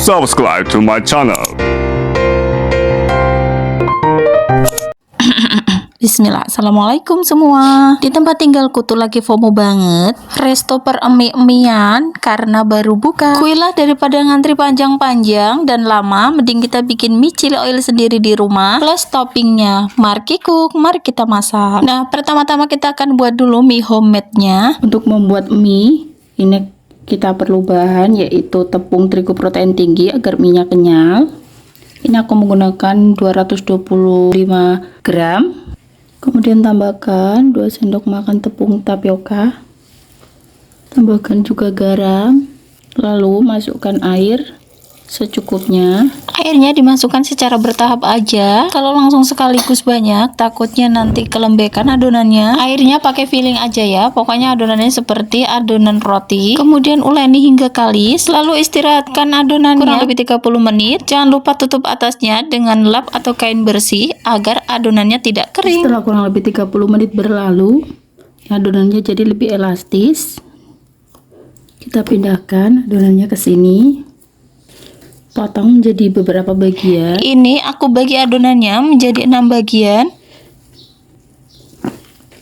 subscribe to my channel. Bismillah, assalamualaikum semua. Di tempat tinggalku tuh lagi FOMO banget, resto per emi-emian karena baru buka. Kuilah daripada ngantri panjang-panjang dan lama, mending kita bikin mie chili oil sendiri di rumah plus toppingnya. Mari cook, mari kita masak. Nah, pertama-tama kita akan buat dulu mie homemade-nya. Untuk membuat mie, ini kita perlu bahan yaitu tepung terigu protein tinggi agar mie-nya kenyal. Ini aku menggunakan 225 gram. Kemudian tambahkan 2 sendok makan tepung tapioka. Tambahkan juga garam. Lalu masukkan air secukupnya. Airnya dimasukkan secara bertahap aja. Kalau langsung sekaligus banyak, takutnya nanti kelembekan adonannya. Airnya pakai feeling aja ya. Pokoknya adonannya seperti adonan roti. Kemudian uleni hingga kalis. Lalu istirahatkan adonannya kurang lebih 30 menit. Jangan lupa tutup atasnya dengan lap atau kain bersih agar adonannya tidak kering. Setelah kurang lebih 30 menit berlalu, adonannya jadi lebih elastis. Kita pindahkan adonannya ke sini. Potong jadi beberapa bagian. Ini aku bagi adonannya menjadi 6 bagian.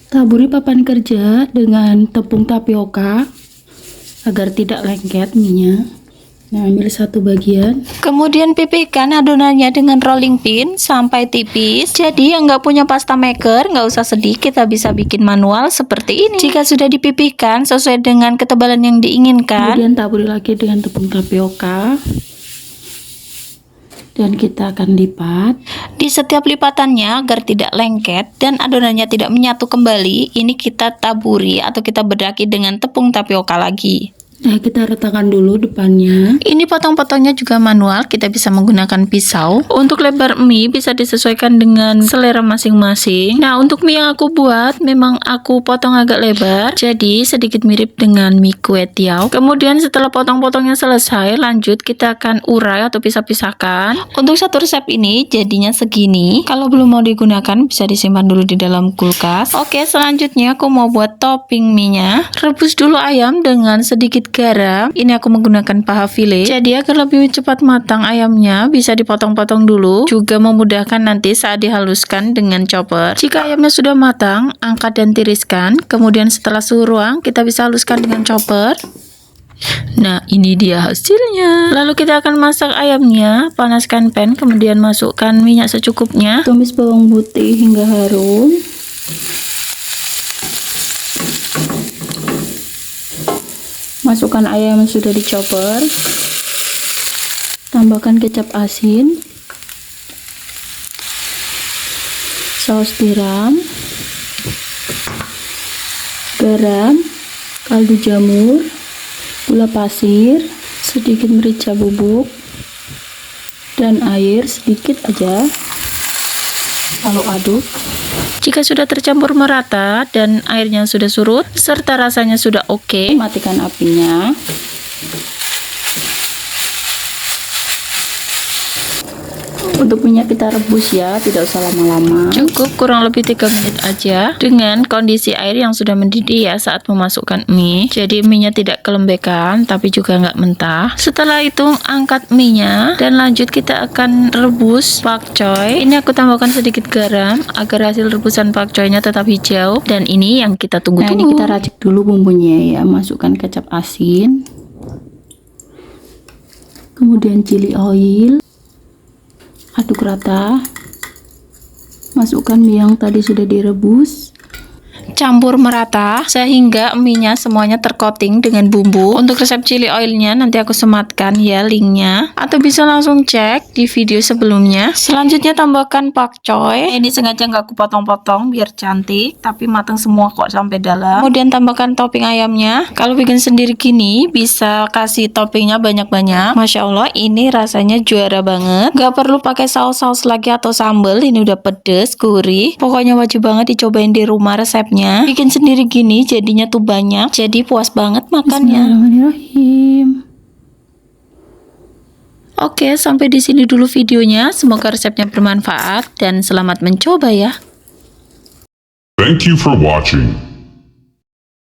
Taburi papan kerja dengan tepung tapioka agar tidak lengket mie-nya. Nah, ambil 1 bagian. Kemudian pipihkan adonannya dengan rolling pin sampai tipis. Jadi yang nggak punya pasta maker nggak usah sedih, kita bisa bikin manual seperti ini. Jika sudah dipipihkan sesuai dengan ketebalan yang diinginkan, kemudian taburi lagi dengan tepung tapioka. Dan kita akan lipat di setiap lipatannya agar tidak lengket dan adonannya tidak menyatu kembali. Ini kita taburi atau kita bedaki dengan tepung tapioka lagi. Nah, kita retakan dulu depannya. Ini potong-potongnya juga manual, kita bisa menggunakan pisau. Untuk lebar mie bisa disesuaikan dengan selera masing-masing. Nah, untuk mie yang aku buat memang aku potong agak lebar, jadi sedikit mirip dengan mie kue tiaw. Kemudian setelah potong-potongnya selesai, lanjut kita akan urai atau pisah-pisahkan. Untuk satu resep ini jadinya segini. Kalau belum mau digunakan bisa disimpan dulu di dalam kulkas. Oke, selanjutnya aku mau buat topping mie-nya. Rebus dulu ayam dengan sedikit garam. Ini aku menggunakan paha file. Jadi agar lebih cepat matang ayamnya bisa dipotong-potong dulu. Juga memudahkan nanti saat dihaluskan dengan chopper. Jika ayamnya sudah matang, angkat dan tiriskan. Kemudian setelah suhu ruang kita bisa haluskan dengan chopper. Nah, ini dia hasilnya. Lalu kita akan masak ayamnya. Panaskan pan, kemudian masukkan minyak secukupnya. Tumis bawang putih hingga harum. Masukkan ayam yang sudah dichopper. Tambahkan kecap asin, saus tiram, garam, kaldu jamur, gula pasir, sedikit merica bubuk, dan air sedikit aja. Lalu aduk. Jika sudah tercampur merata dan airnya sudah surut serta rasanya sudah oke, matikan apinya. Untuk minyak kita rebus ya, tidak usah lama-lama. Cukup kurang lebih 3 menit aja dengan kondisi air yang sudah mendidih ya saat memasukkan mie. Jadi mie-nya tidak kelembekan tapi juga nggak mentah. Setelah itu angkat mie-nya dan lanjut kita akan rebus pakcoy. Ini aku tambahkan sedikit garam agar hasil rebusan pakcoynya tetap hijau. Dan ini yang kita tunggu-tunggu. Nah, ini kita racik dulu bumbunya ya. Masukkan kecap asin. Kemudian chili oil. Aduk rata. Masukkan mie yang tadi sudah direbus. Campur merata sehingga mie-nya semuanya tercoating dengan bumbu. Untuk resep chili oilnya nanti aku sematkan ya linknya, atau bisa langsung cek di video sebelumnya. Selanjutnya tambahkan pakcoy. Ini sengaja nggak aku potong-potong biar cantik, tapi matang semua kok sampai dalam. Kemudian tambahkan topping ayamnya. Kalau bikin sendiri gini bisa kasih toppingnya banyak-banyak. Masya Allah, ini rasanya juara banget. Gak perlu pakai saus-saus lagi atau sambal. Ini udah pedes, gurih. Pokoknya wajib banget dicobain di rumah resepnya. Bikin sendiri gini jadinya tuh banyak, jadi puas banget makannya. Bismillahirrahmanirrahim. Oke, sampai di sini dulu videonya. Semoga resepnya bermanfaat dan selamat mencoba ya. Thank you for watching.